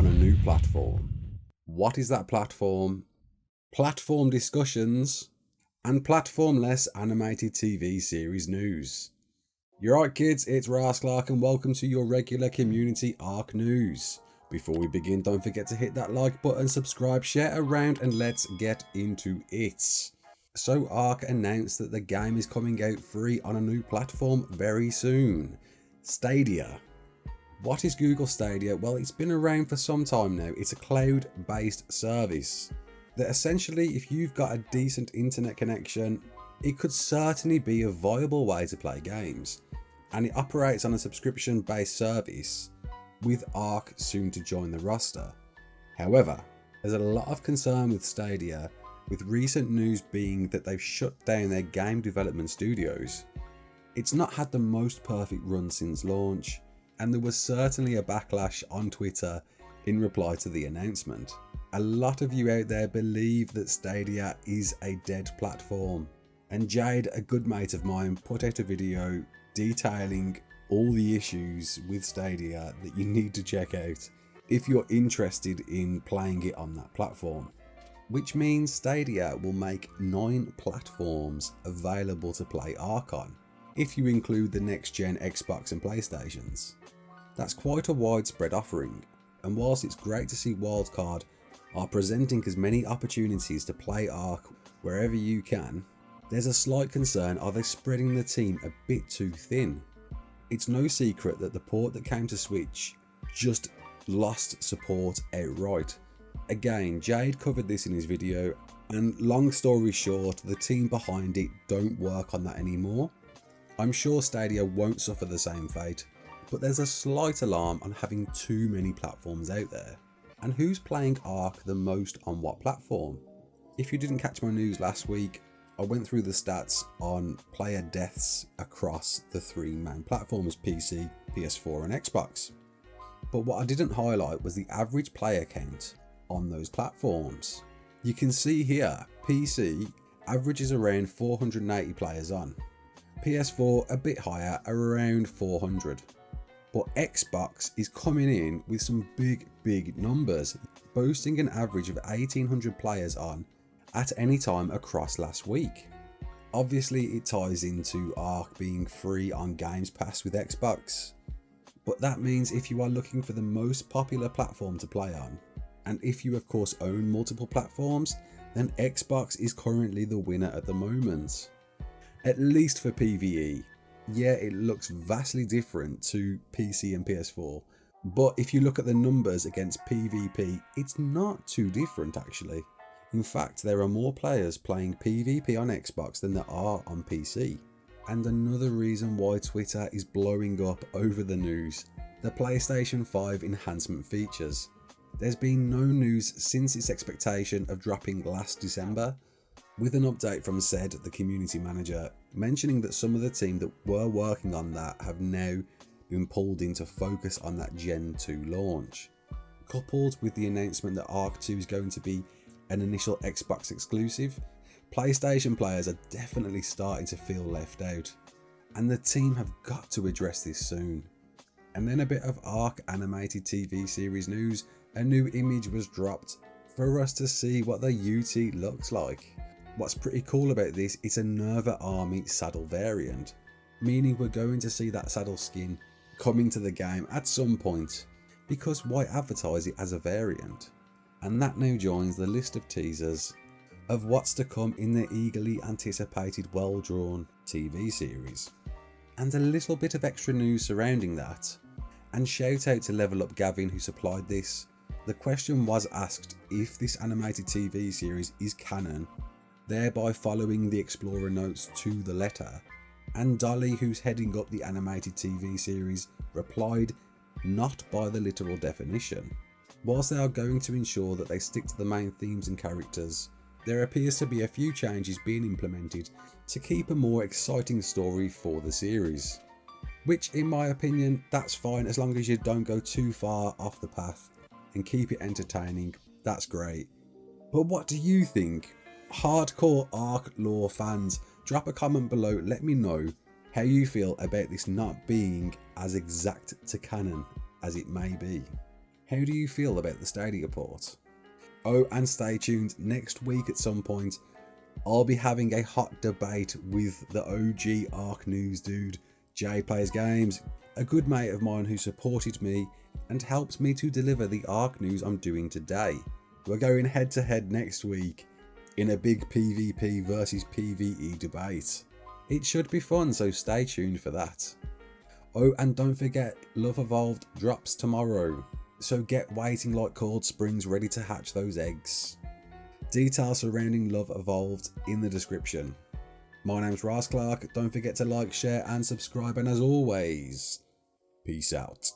on a new platform. What is that platform? Platform discussions and platform-less animated TV series news. You're right, kids, it's Rasclark and welcome to your regular community ARK news. Before we begin, don't forget to hit that like button, subscribe, share around, and let's get into it. So ARK announced that the game is coming out free on a new platform very soon, Stadia. What is Google Stadia? Well, it's been around for some time now. It's a cloud-based service that essentially, if you've got a decent internet connection, it could certainly be a viable way to play games. And it operates on a subscription-based service, with ARK soon to join the roster. However, there's a lot of concern with Stadia, with recent news being that they've shut down their game development studios. It's not had the most perfect run since launch, and there was certainly a backlash on Twitter in reply to the announcement. A lot of you out there believe that Stadia is a dead platform, and Jade, a good mate of mine, put out a video detailing all the issues with Stadia that you need to check out if you're interested in playing it on that platform. Which means Stadia will make 9 platforms available to play ARK on, if you include the next gen Xbox and PlayStations. That's quite a widespread offering, and whilst it's great to see Wildcard are presenting as many opportunities to play ARK wherever you can, there's a slight concern, are they spreading the team a bit too thin? It's no secret that the port that came to Switch just lost support outright. Again, Jade covered this in his video, and long story short, the team behind it don't work on that anymore. I'm sure Stadia won't suffer the same fate, but there's a slight alarm on having too many platforms out there. And who's playing ARK the most on what platform? If you didn't catch my news last week, I went through the stats on player deaths across the 3 main platforms, PC, PS4 and Xbox. But what I didn't highlight was the average player count on those platforms. You can see here, PC averages around 480 players on. PS4 a bit higher, around 400. But Xbox is coming in with some big numbers, boasting an average of 1800 players on at any time across last week. Obviously it ties into ARK being free on Games Pass with Xbox, but that means if you are looking for the most popular platform to play on, and if you of course own multiple platforms, then Xbox is currently the winner at the moment. At least for PvE. Yeah, it looks vastly different to PC and PS4, but if you look at the numbers against PvP, it's not too different actually. In fact, there are more players playing PvP on Xbox than there are on PC. And another reason why Twitter is blowing up over the news, the PlayStation 5 Enhancement features. There's been no news since its expectation of dropping last December, with an update from Zed, the community manager, mentioning that some of the team that were working on that have now been pulled in to focus on that Gen 2 launch. Coupled with the announcement that ARK 2 is going to be an initial Xbox exclusive, PlayStation players are definitely starting to feel left out, and the team have got to address this soon. And then a bit of ARK animated TV series news. A new image was dropped for us to see what the UT looks like. What's pretty cool about this, it's a Nerva Army saddle variant, meaning we're going to see that saddle skin coming to the game at some point, because why advertise it as a variant? And that now joins the list of teasers of what's to come in the eagerly anticipated well-drawn TV series. And a little bit of extra news surrounding that. And shout out to Level Up Gavin who supplied this. The question was asked if this animated TV series is canon, thereby following the Explorer notes to the letter. And Dolly, who's heading up the animated TV series, replied, not by the literal definition. Whilst they are going to ensure that they stick to the main themes and characters, there appears to be a few changes being implemented to keep a more exciting story for the series. Which in my opinion, that's fine as long as you don't go too far off the path and keep it entertaining, that's great. But what do you think? Hardcore ARK lore fans, drop a comment below, let me know how you feel about this not being as exact to canon as it may be. How do you feel about the Stadia port? Oh, and stay tuned, next week at some point, I'll be having a hot debate with the OG ARK news dude, Jay Plays Games, a good mate of mine who supported me and helped me to deliver the ARK news I'm doing today. We're going head to head next week in a big PvP versus PvE debate. It should be fun, so stay tuned for that. Oh, and don't forget, Love Evolved drops tomorrow, so get waiting like cold springs ready to hatch those eggs. Details surrounding Love Evolved in the description. My name's Ross Clark, don't forget to like, share and subscribe, and as always, peace out.